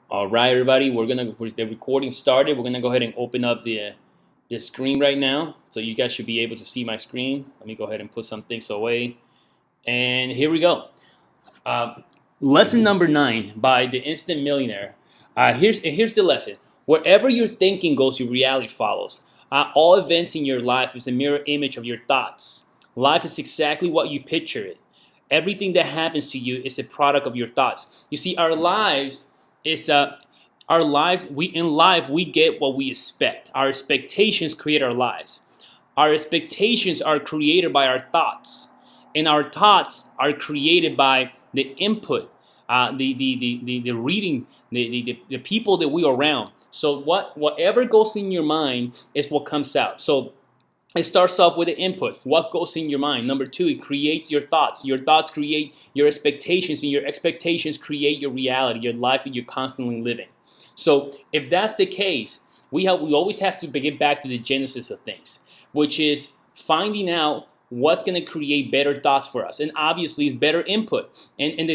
All right, everybody, with the recording started. We're gonna go ahead and open up the screen right now, so you guys should be able to see my screen. Let me go ahead and put some things away, and here we go. Uh, Lesson number 9 by the Instant Millionaire. Here's the lesson. Wherever your thinking goes, your reality follows. All events in your life is a mirror image of your thoughts. Life is exactly what you picture it. Everything that happens to you is a product of your thoughts. You see, is our lives. We in life we get what we expect. Our expectations create our lives. Our expectations are created by our thoughts, and our thoughts are created by the input, the reading, the people that we are around. So whatever goes in your mind is what comes out. So it starts off with the input. What goes in your mind? Number two, it creates your thoughts. Your thoughts create your expectations, and your expectations create your reality, your life that you're constantly living. So if that's the case, we always have to get back to the genesis of things, which is finding out what's going to create better thoughts for us, and obviously it's better input. And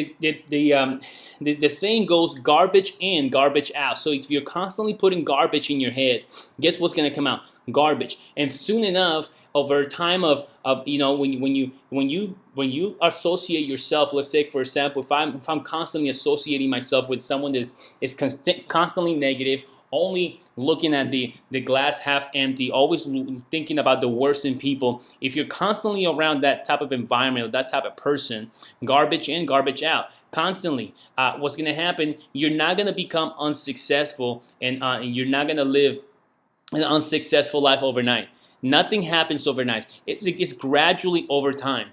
the saying goes, garbage in, garbage out. So if you're constantly putting garbage in your head, guess what's going to come out? Garbage. And soon enough, over a time of when you associate yourself, let's say for example, if I'm constantly associating myself with someone that is constantly negative, only looking at the glass half empty, always thinking about the worst in people. If you're constantly around that type of environment or that type of person, garbage in, garbage out, constantly, what's going to happen? You're not going to become unsuccessful, and you're not going to live an unsuccessful life overnight. Nothing happens overnight. It's gradually over time.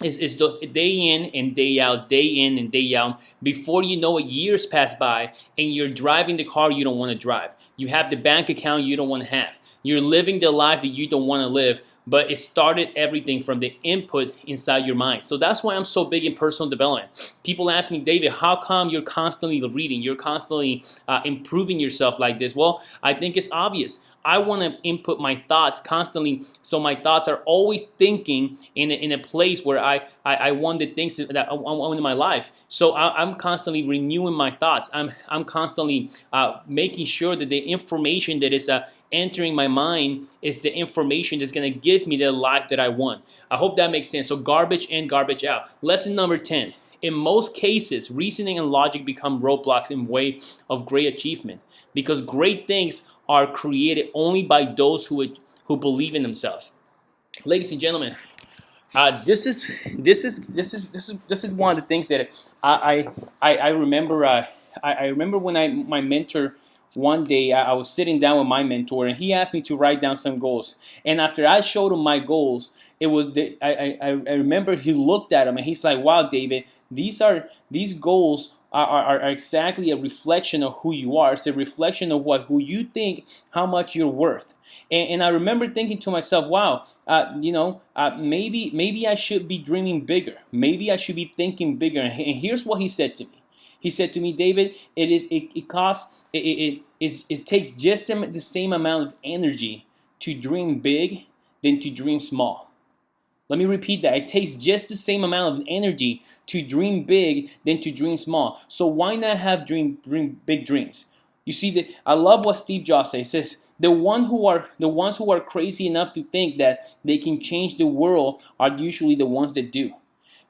It's just day in and day out, day in and day out. Before you know it, years pass by, and you're driving the car you don't want to drive. You have the bank account you don't want to have. You're living the life that you don't want to live. But it started everything from the input inside your mind. So that's why I'm so big in personal development. People ask me, David, how come you're constantly reading? You're constantly improving yourself like this? Well, I think it's obvious. I want to input my thoughts constantly, so my thoughts are always thinking in a place where I want the things that I want in my life. So I'm constantly renewing my thoughts. I'm constantly making sure that the information that is entering my mind is the information that's going to give me the life that I want. I hope that makes sense. So garbage in, garbage out. Lesson number 10. In most cases, reasoning and logic become roadblocks in way of great achievement, because great things are created only by those who believe in themselves. Ladies and gentlemen, this is one of the things that I remember. I remember when my mentor, one day I was sitting down with my mentor, and he asked me to write down some goals. And after I showed him my goals, I remember he looked at them and he's like, "Wow, David, these goals are exactly a reflection of who you are. It's a reflection of who you think, how much you're worth." And I remember thinking to myself, wow, maybe I should be dreaming bigger. Maybe I should be thinking bigger. And here's what he said to me. He said to me, David, it takes just the same amount of energy to dream big than to dream small. Let me repeat that. It takes just the same amount of energy to dream big than to dream small. So why not have dream big dreams? You see that I love what Steve Jobs says. He says the ones who are crazy enough to think that they can change the world are usually the ones that do.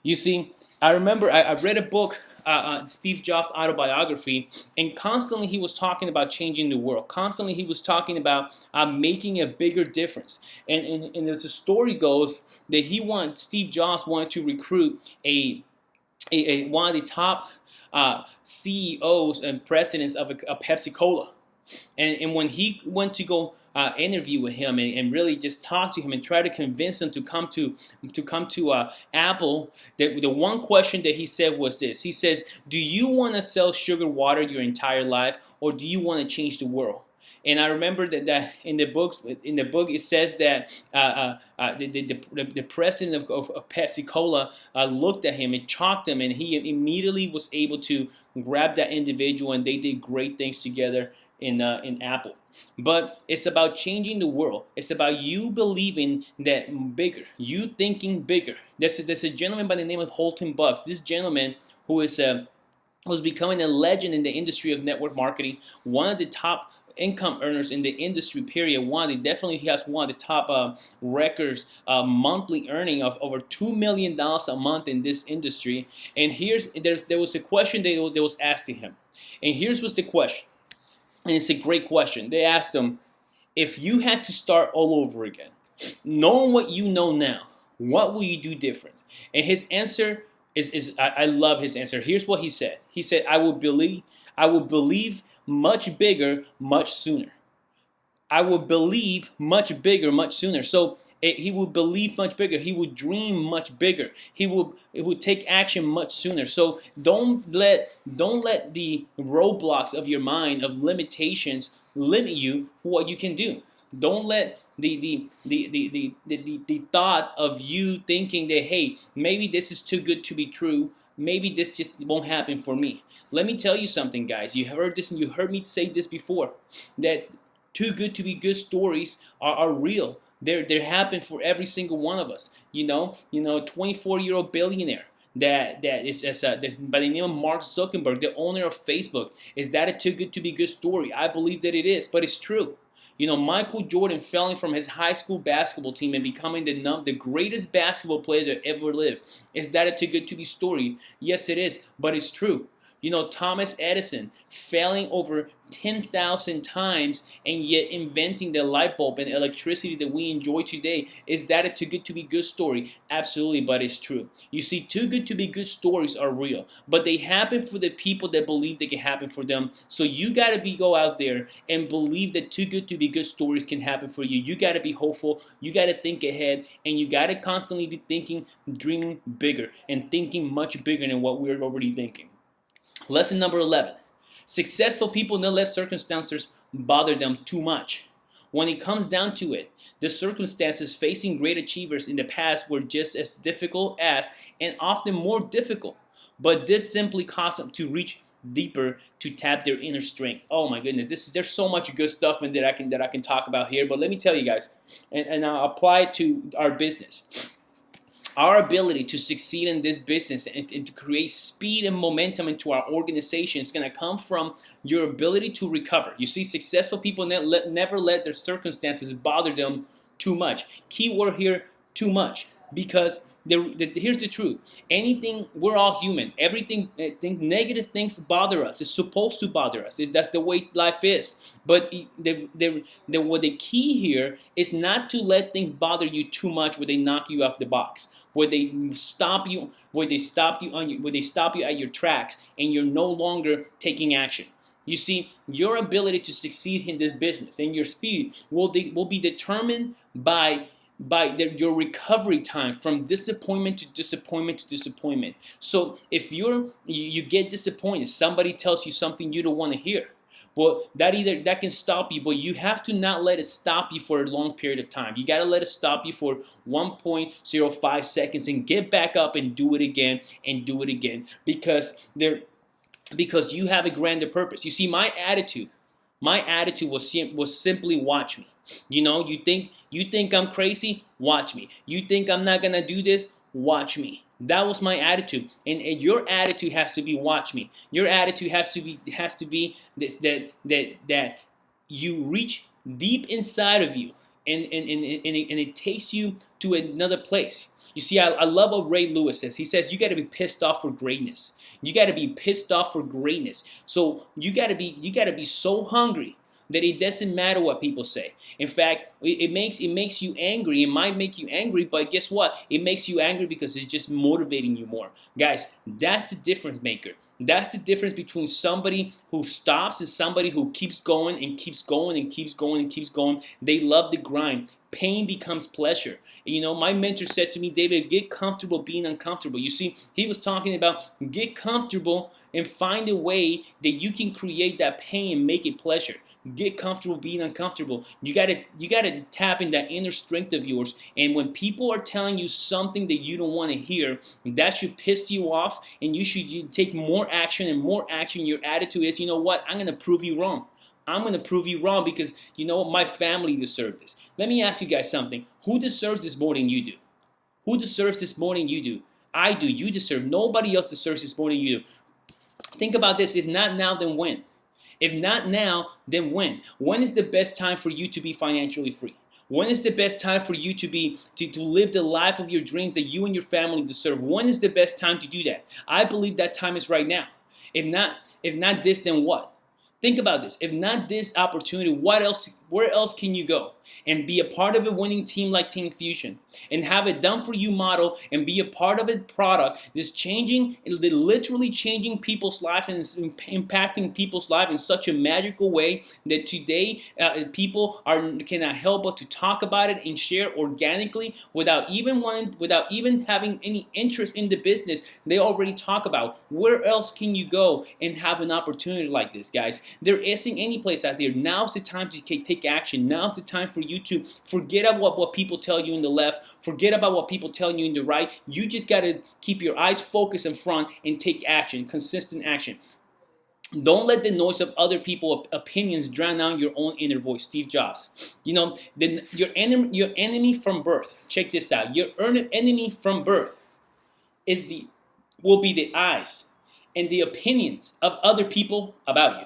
You see, I remember I read a book, Steve Jobs' autobiography, and constantly he was talking about changing the world. Constantly he was talking about making a bigger difference. And as the story goes, that Steve Jobs wanted to recruit one of the top CEOs and presidents of a Pepsi Cola. And when he went to go interview with him and really just talk to him and try to convince him to come to Apple, the one question that he said was this. He says, "Do you want to sell sugar water your entire life, or do you want to change the world?" And I remember that in the book it says that the president of Pepsi Cola looked at him and chalked him, and he immediately was able to grab that individual, and they did great things together in Apple. But it's about changing the world. It's about you believing that bigger, you thinking bigger. There's a gentleman by the name of Holton Bucks. This gentleman who is was becoming a legend in the industry of network marketing, one of the top income earners in the industry period. Definitely he has one of the top records, monthly earning of over $2 million a month in this industry. And there was a question that was asked to him, and here's what's the question, and it's a great question. They asked him, if you had to start all over again, knowing what you know now, what will you do different? And his answer is I love his answer. Here's what he said. He said, I will believe much bigger, much sooner. I will believe much bigger, much sooner. So he would believe much bigger. He would dream much bigger. It would take action much sooner. So don't let the roadblocks of your mind, of limitations, limit you for what you can do. Don't let the thought of you thinking that, hey, maybe this is too good to be true. Maybe this just won't happen for me. Let me tell you something, guys. You heard me say this before, that too good to be good stories are real. They happen for every single one of us. A 24-year-old billionaire that is by the name of Mark Zuckerberg, the owner of Facebook. Is that a too good to be good story? I believe that it is, but it's true. Michael Jordan falling from his high school basketball team and becoming the greatest basketball player that ever lived. Is that a too good to be story? Yes, it is, but it's true. Thomas Edison failing over 10,000 times and yet inventing the light bulb and electricity that we enjoy today. Is that a too good to be good story? Absolutely, but it's true. You see, too good to be good stories are real, but they happen for the people that believe they can happen for them. So you got to go out there and believe that too good to be good stories can happen for you. You got to be hopeful. You got to think ahead, and you got to constantly be thinking, dreaming bigger, and thinking much bigger than what we're already thinking. Lesson number 11. Successful people don't let circumstances bother them too much. When it comes down to it, the circumstances facing great achievers in the past were just as difficult as, and often more difficult. But this simply caused them to reach deeper to tap their inner strength. Oh my goodness, there's so much good stuff in that I can talk about here. But let me tell you guys, and I'll apply it to our business. Our ability to succeed in this business and to create speed and momentum into our organization is going to come from your ability to recover. You see, successful people never let their circumstances bother them too much. Key word here, too much. Because here's the truth. We're all human. Negative things bother us. It's supposed to bother us. That's the way life is. But the key here is not to let things bother you too much where they knock you off the box, where they stop you at your tracks and you're no longer taking action. You see, your ability to succeed in this business and your speed will be determined by your recovery time from disappointment to disappointment to disappointment. So if you get disappointed, somebody tells you something you don't want to hear, well, that can stop you, but you have to not let it stop you for a long period of time. You got to let it stop you for 1.05 seconds and get back up and do it again and do it again, because you have a grander purpose. You see, my attitude was simply watch me. You think I'm crazy? Watch me. You think I'm not gonna do this? Watch me. That was my attitude, and your attitude has to be watch me. Your attitude has to be this, that you reach deep inside of you, and it takes you to another place. You see, I love what Ray Lewis says. He says you got to be pissed off for greatness. You got to be pissed off for greatness. So you got to be so hungry that it doesn't matter what people say. In fact, it makes you angry. It might make you angry, but guess what? It makes you angry because it's just motivating you more. Guys, that's the difference maker. That's the difference between somebody who stops and somebody who keeps going and keeps going and keeps going and keeps going. They love the grind. Pain becomes pleasure. My mentor said to me, David, get comfortable being uncomfortable. You see, he was talking about get comfortable and find a way that you can create that pain and make it pleasure. Get comfortable being uncomfortable. You gotta tap in that inner strength of yours. And when people are telling you something that you don't want to hear, that should piss you off, and you should take more action and more action. Your attitude is, you know what? I'm gonna prove you wrong. I'm gonna prove you wrong because you know what? My family deserves this. Let me ask you guys something. Who deserves this more than you do? Who deserves this more than you do? I do. You deserve. Nobody else deserves this more than you do. Think about this. If not now, then when? If not now, then when? When is the best time for you to be financially free? When is the best time for you to live the life of your dreams that you and your family deserve? When is the best time to do that? I believe that time is right now. If not this, then what? Think about this. If not this opportunity, what else? Where else can you go and be a part of a winning team like Team Fusion and have a done for you model and be a part of a product that's literally changing people's life and impacting people's life in such a magical way that today people cannot help but to talk about it and share organically without even having any interest in the business. They already talk about where else can you go and have an opportunity like this, guys. There isn't any place out there. Now's the time to take action. Now's the time for you to forget about what people tell you in the left. Forget about what people tell you in the right. You just got to keep your eyes focused in front and take action, consistent action. Don't let the noise of other people's opinions drown out your own inner voice. Steve Jobs. You know, your enemy from birth. Check this out. Your enemy from birth will be the eyes and the opinions of other people about you.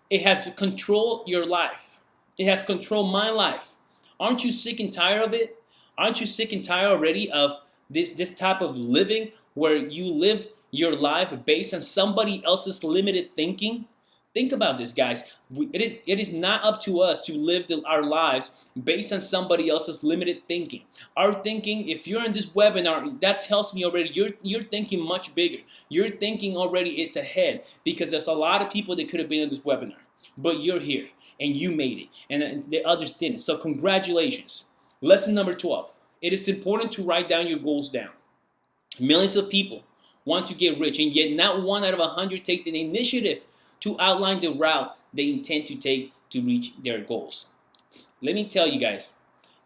It has controlled your life. It has controlled my life. Aren't you sick and tired of it? Aren't you sick and tired already of this type of living where you live your life based on somebody else's limited thinking? Think about this, guys. It is not up to us to live our lives based on somebody else's limited thinking. Our thinking, if you're in this webinar, that tells me already you're thinking much bigger. You're thinking already it's ahead because there's a lot of people that could have been in this webinar. But you're here and you made it and the others didn't. So congratulations. Lesson number 12. It is important to write down your goals down. Millions of people want to get rich, and yet not 1 out of 100 takes an initiative to outline the route they intend to take to reach their goals. Let me tell you guys,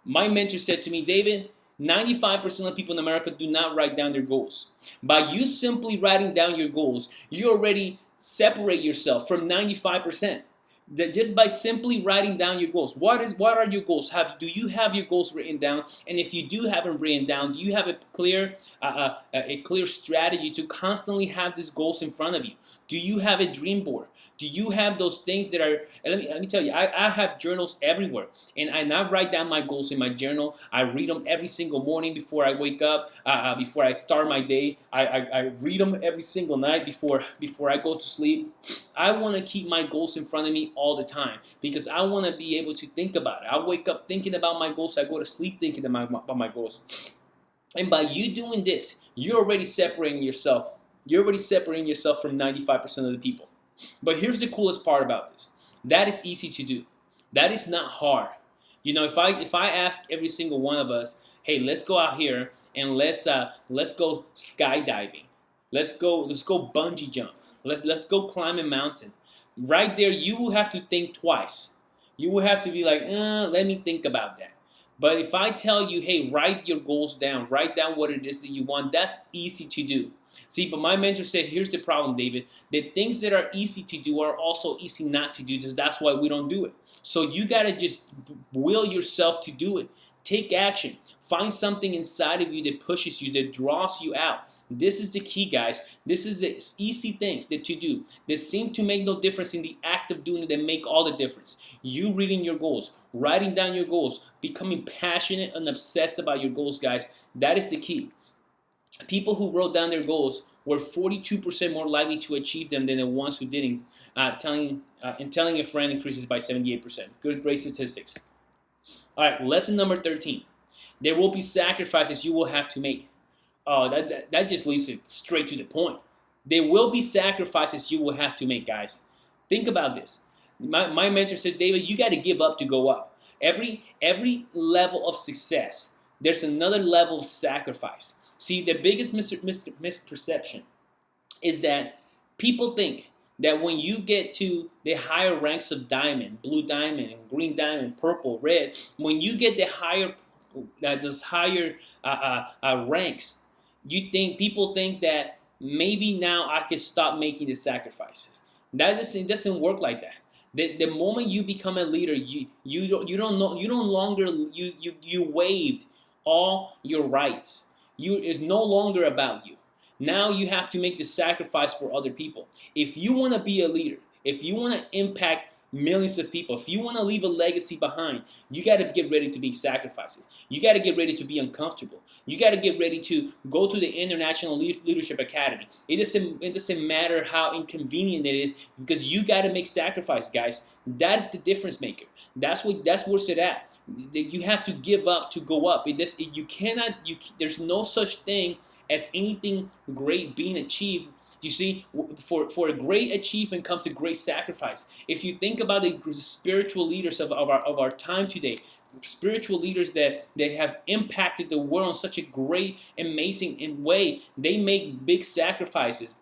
my mentor said to me, David, 95% of people in America do not write down their goals. By you simply writing down your goals, you already separate yourself from 95%. Just by simply writing down your goals. What are your goals? Do you have your goals written down? And if you do have them written down, do you have a clear strategy to constantly have these goals in front of you? Do you have a dream board? Do you have those things that are, let me tell you, I have journals everywhere. And I write down my goals in my journal. I read them every single morning before I wake up, before I start my day. I read them every single night before I go to sleep. I want to keep my goals in front of me all the time because I want to be able to think about it. I wake up thinking about my goals. I go to sleep thinking about my goals. And by you doing this, you're already separating yourself. You're already separating yourself from 95% of the people. But here's the coolest part about this. That is easy to do. That is not hard. You know, if I ask every single one of us, hey, let's go out here and let's go skydiving. Let's go bungee jump. Let's go climb a mountain. Right there, you will have to think twice. You will have to be like, let me think about that. But if I tell you, hey, write your goals down, write down what it is that you want, that's easy to do. See, but my mentor said, here's the problem, David. The things that are easy to do are also easy not to do. That's why we don't do it. So you got to just will yourself to do it. Take action. Find something inside of you that pushes you, that draws you out. This is the key, guys. This is the easy things that you do that seem to make no difference in the act of doing it that make all the difference. You reading your goals, writing down your goals, becoming passionate and obsessed about your goals, guys. That is the key. People who wrote down their goals were 42% more likely to achieve them than the ones who didn't. Telling a friend increases by 78%. Great statistics. All right, lesson number 13. There will be sacrifices you will have to make. Oh, that just leads it straight to the point. There will be sacrifices you will have to make, guys. Think about this. My mentor said, David, you got to give up to go up. Every level of success, there's another level of sacrifice. See, the biggest misperception is that people think that when you get to the higher ranks of diamond, blue diamond, green diamond, purple, red, when you get those higher ranks, people think that maybe now I can stop making the sacrifices. That doesn't work like that. The moment you become a leader, you waived all your rights. It's no longer about you. Now you have to make the sacrifice for other people. If you want to be a leader, if you want to impact millions of people, if you want to leave a legacy behind, you got to get ready to make sacrifices. You got to get ready to be uncomfortable. You got to get ready to go to the International Leadership Academy. It doesn't matter how inconvenient it is, because you got to make sacrifice, guys. That's the difference maker. That's where's it at. You have to give up to go up. There's no such thing as anything great being achieved. You see, for a great achievement comes a great sacrifice. If you think about the spiritual leaders of our time today, spiritual leaders that have impacted the world in such a great, amazing way, they make big sacrifices.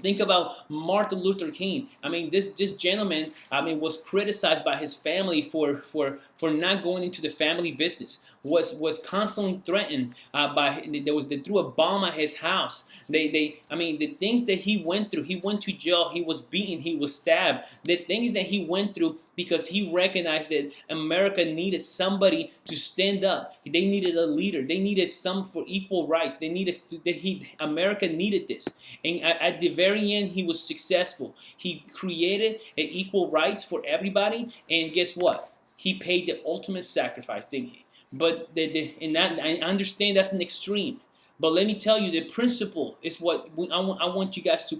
Think about Martin Luther King. I mean, this gentleman, was criticized by his family for not going into the family business. Was constantly threatened they threw a bomb at his house. The things that he went through. He went to jail. He was beaten. He was stabbed. The things that he went through because he recognized that America needed somebody to stand up. They needed a leader. They needed some for equal rights. America needed this. And at the very end, he was successful. He created an equal rights for everybody. And guess what? He paid the ultimate sacrifice, didn't he? But I understand that's an extreme. But let me tell you, the principle is what I want you guys to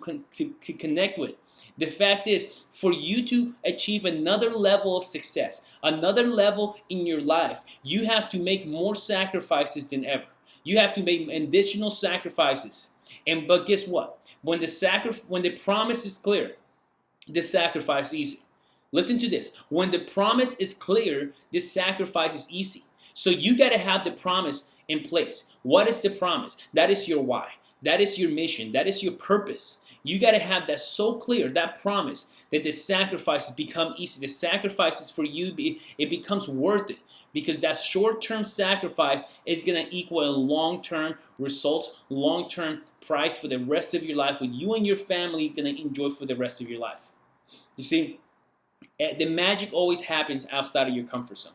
connect with. The fact is, for you to achieve another level of success, another level in your life, you have to make more sacrifices than ever. You have to make additional sacrifices. But guess what? When the promise is clear, the sacrifice is easy. Listen to this. When the promise is clear, the sacrifice is easy. So you got to have the promise in place. What is the promise? That is your why. That is your mission. That is your purpose. You got to have that so clear, that promise, that the sacrifices become easy. The sacrifices for you, it becomes worth it, because that short-term sacrifice is going to equal a long-term results, long-term price for the rest of your life, what you and your family is going to enjoy for the rest of your life. You see, the magic always happens outside of your comfort zone.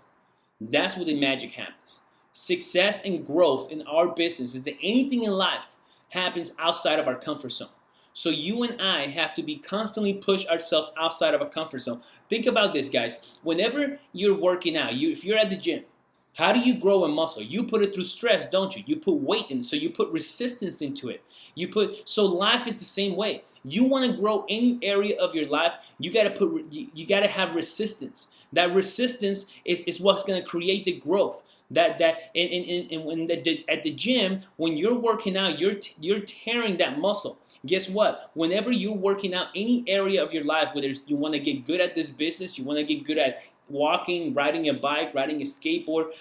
That's where the magic happens. Success and growth in our business is that anything in life happens outside of our comfort zone. So you and I have to be constantly push ourselves outside of a comfort zone. Think about this, guys. Whenever you're working out, if you're at the gym, how do you grow a muscle? You put it through stress, don't you? You put weight in, so you put resistance into it. So life is the same way. You want to grow any area of your life, you got to have resistance. That resistance is what's going to create the growth. At the gym, when you're working out, you're tearing that muscle. Guess what? Whenever you're working out any area of your life, whether you want to get good at this business, you want to get good at walking, riding a bike, riding a skateboard,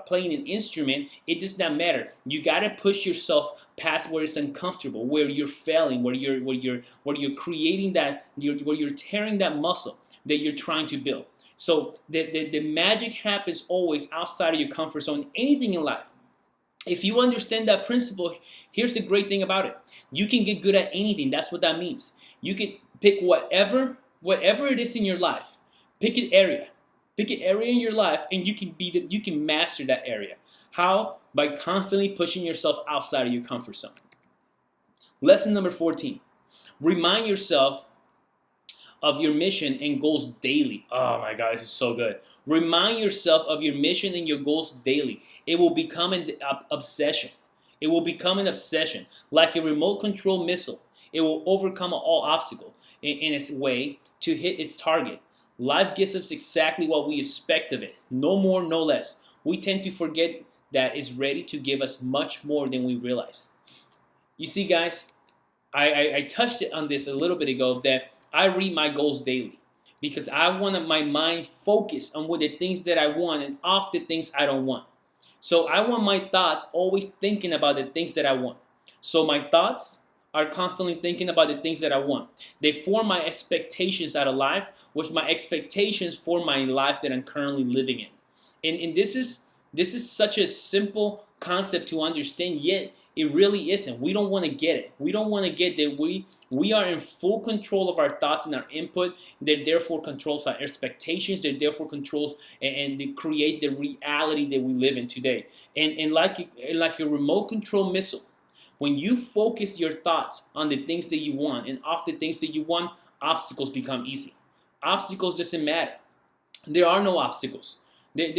playing an instrument, it does not matter. You got to push yourself past where it's uncomfortable, where you're failing, where you're creating that, where you're tearing that muscle that you're trying to build. So the magic happens always outside of your comfort zone, anything in life. If you understand that principle, here's the great thing about it. You can get good at anything. That's what that means. You can pick whatever it is in your life. Pick an area. Pick an area in your life, and you can master that area. How? By constantly pushing yourself outside of your comfort zone. Lesson number 14. Remind yourself of your mission and goals daily. Oh my God, this is so good. Remind yourself of your mission and your goals daily. It will become an obsession. It will become an obsession. Like a remote control missile, it will overcome all obstacle in its way to hit its target. Life gives us exactly what we expect of it. No more, no less. We tend to forget that it's ready to give us much more than we realize. You see, guys, I touched on this a little bit ago, that I read my goals daily because I want my mind focused on the things that I want and off the things I don't want. So I want my thoughts always thinking about the things that I want. So my thoughts are constantly thinking about the things that I want. They form my expectations out of life, which my expectations form my life that I'm currently living in. And this is such a simple concept to understand, yet it really isn't. We don't want to get it. We don't want to get that we are in full control of our thoughts and our input. That therefore controls our expectations. That therefore controls and it creates the reality that we live in today. And like a remote control missile, When you focus your thoughts on the things that you want and off the things that you want, obstacles become easy. Obstacles doesn't matter. There are no obstacles. They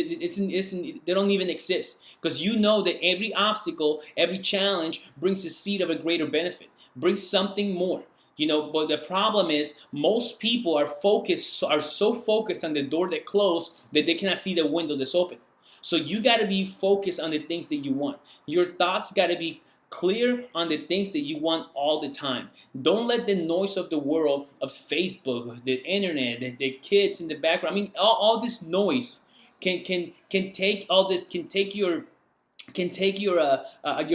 don't even exist, because you know that every obstacle, every challenge brings a seed of a greater benefit, brings something more. But the problem is most people are so focused on the door that closed that they cannot see the window that's open. So you got to be focused on the things that you want. Your thoughts got to be clear on the things that you want all the time. Don't let the noise of the world, of Facebook, the internet, the kids in the background. I mean, all this noise can take all this, can take your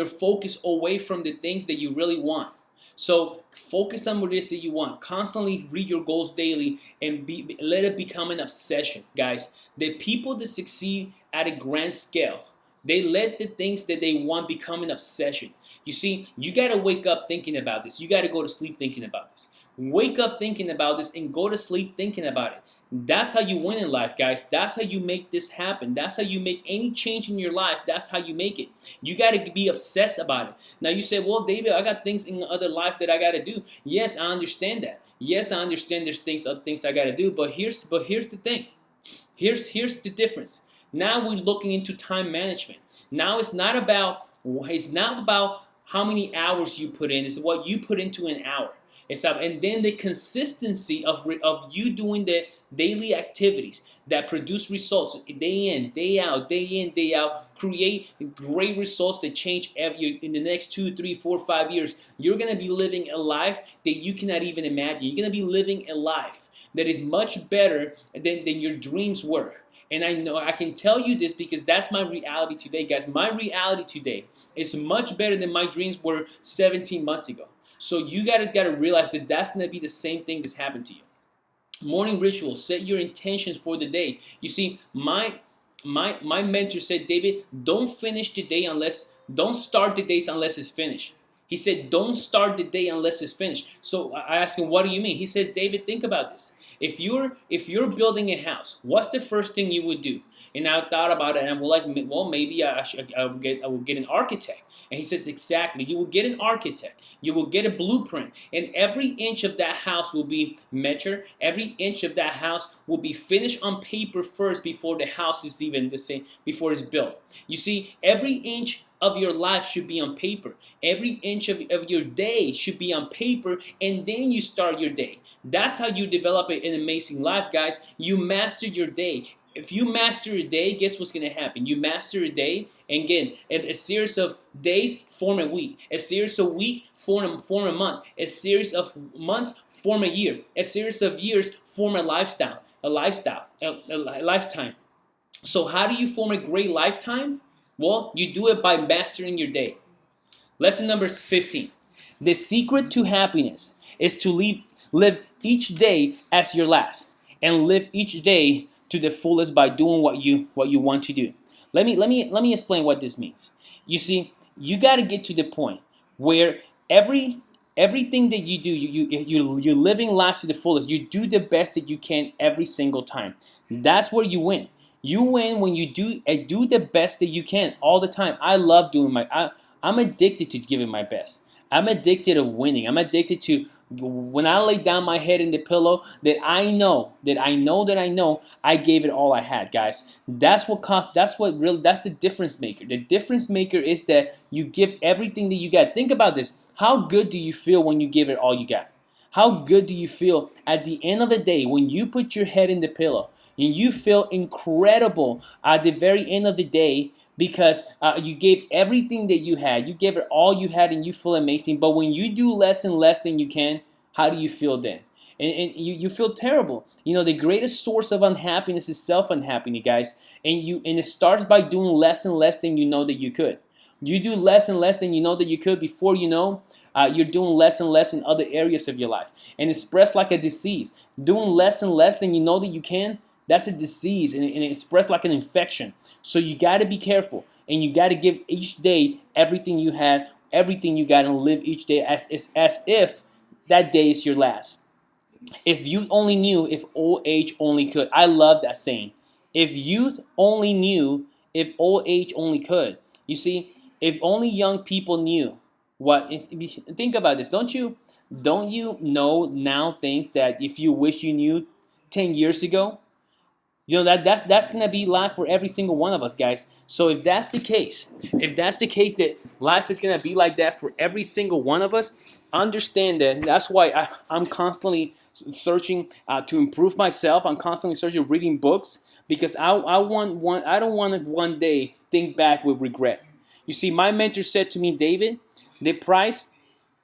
focus away from the things that you really want. So focus on what it is that you want. Constantly read your goals daily and let it become an obsession, guys. The people that succeed at a grand scale, they let the things that they want become an obsession. You see, you got to wake up thinking about this. You got to go to sleep thinking about this. Wake up thinking about this and go to sleep thinking about it. That's how you win in life, guys. That's how you make this happen. That's how you make any change in your life. That's how you make it. You got to be obsessed about it. Now you say, well, David, I got things in other life that I got to do. Yes, I understand that. Yes, I understand there's other things I got to do. But here's the thing. Here's the difference. Now we're looking into time management. Now it's not about how many hours you put in. It's what you put into an hour. And then the consistency of you doing the daily activities that produce results day in, day out, create great results that change in the next 2, 3, 4, 5 years. You're going to be living a life that you cannot even imagine. You're going to be living a life that is much better than your dreams were. And I know I can tell you this because that's my reality today, guys. My reality today is much better than my dreams were 17 months ago. So you gotta realize that that's gonna be the same thing that's happened to you. Morning rituals. Set your intentions for the day. You see, my mentor said, David, don't start the days unless it's finished. He said, don't start the day unless it's finished. So I asked him, what do you mean? He said, David, think about this. If you're building a house, what's the first thing you would do? And I thought about it, and I'm like, well, maybe I will get an architect. And he says, exactly. You will get an architect. You will get a blueprint, and every inch of that house will be measured. Every inch of that house will be finished on paper first before the house is even the same, before it's built. You see, every inch of your life should be on paper. Every inch of your day should be on paper, and then you start your day. That's how you develop an amazing life, guys. You master your day. If you master a day, guess what's going to happen? You master a day, and again, a series of days form a week. A series of weeks form a month. A series of months form a year. A series of years form a lifestyle. A lifetime. So how do you form a great lifetime? Well, you do it by mastering your day. Lesson number 15. The secret to happiness is to live each day as your last, and live each day to the fullest by doing what you want to do. Let me explain what this means. You see, you got to get to the point where everything that you do, you're living life to the fullest. You do the best that you can every single time. That's where you win. You win when you do the best that you can all the time. I love doing I'm addicted to giving my best. I'm addicted to winning. I'm addicted to when I lay down my head in the pillow that I know I gave it all I had, guys. That's the difference maker. The difference maker is that you give everything that you got. Think about this. How good do you feel when you give it all you got? How good do you feel at the end of the day when you put your head in the pillow and you feel incredible at the very end of the day because you gave everything that you had. You gave it all you had and you feel amazing. But when you do less and less than you can, how do you feel then? And you feel terrible. You know, the greatest source of unhappiness is self-unhappiness, guys. And it starts by doing less and less than you know that you could. You do less and less than you know that you could before you know you're doing less and less in other areas of your life. And it's expressed like a disease. Doing less and less than you know that you can, that's a disease, and it's expressed like an infection. So you got to be careful, and you got to give each day everything you had, everything you got, and live each day as if that day is your last. If youth only knew, if old age only could. I love that saying. If youth only knew, if old age only could. You see, if only young people knew Think about this. Don't you know now things that if you wish you knew 10 years ago? You know that's gonna be life for every single one of us, guys. So if that's the case that life is gonna be like that for every single one of us, understand that. That's why I'm constantly searching to improve myself. I'm constantly searching, reading books, because I don't want to one day think back with regret. You see, my mentor said to me, David, the price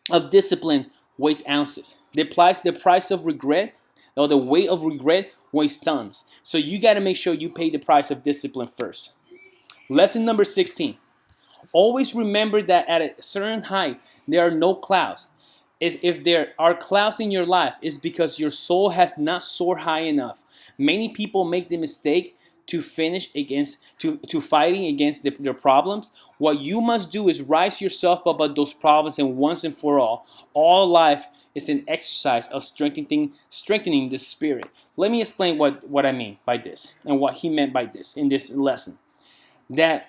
of discipline weighs ounces. The price of regret, or the weight of regret, weighs tons. So you got to make sure you pay the price of discipline first. Lesson number 16. Always remember that at a certain height, there are no clouds. If there are clouds in your life, it's because your soul has not soared high enough. Many people make the mistake to finish against to fighting against their problems. What you must do is rise yourself above those problems, and once and for all life is an exercise of strengthening the spirit. Let me explain what I mean by this and what he meant by this in this lesson. That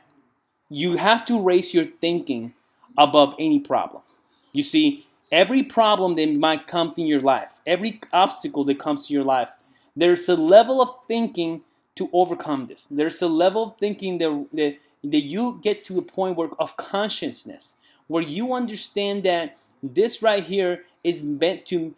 you have to raise your thinking above any problem. You see, every problem that might come in your life, every obstacle that comes to your life, there's a level of thinking to overcome this. There's a level of thinking that you get to a point of consciousness, where you understand that this right here is meant to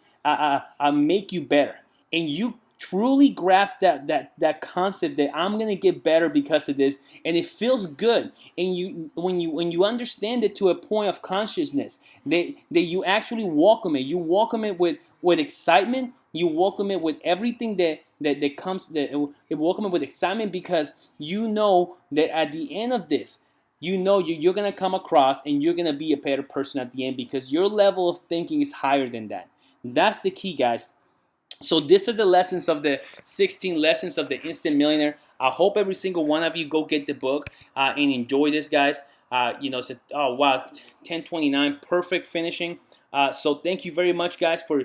make you better, and you truly grasp that concept that I'm gonna get better because of this, and it feels good. And when you understand it to a point of consciousness, that you actually welcome it. You welcome it with excitement. You welcome it with everything that comes. You welcome it with excitement, because you know that at the end of this, you know you're gonna come across and you're gonna be a better person at the end, because your level of thinking is higher than that. That's the key, guys. So these are the lessons of the 16 lessons of the Instant Millionaire. I hope every single one of you go get the book and enjoy this, guys. Oh wow, 10:29, perfect finishing. So thank you very much, guys, for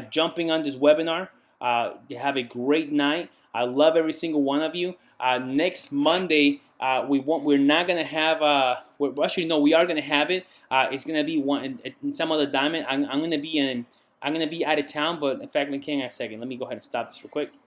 jumping on this webinar. Have a great night. I love every single one of you. Next Monday, we're not gonna have. Actually, no, we are gonna have it. It's gonna be in some other diamond. I'm gonna be out of town, but in fact, hang on a second. Let me go ahead and stop this real quick.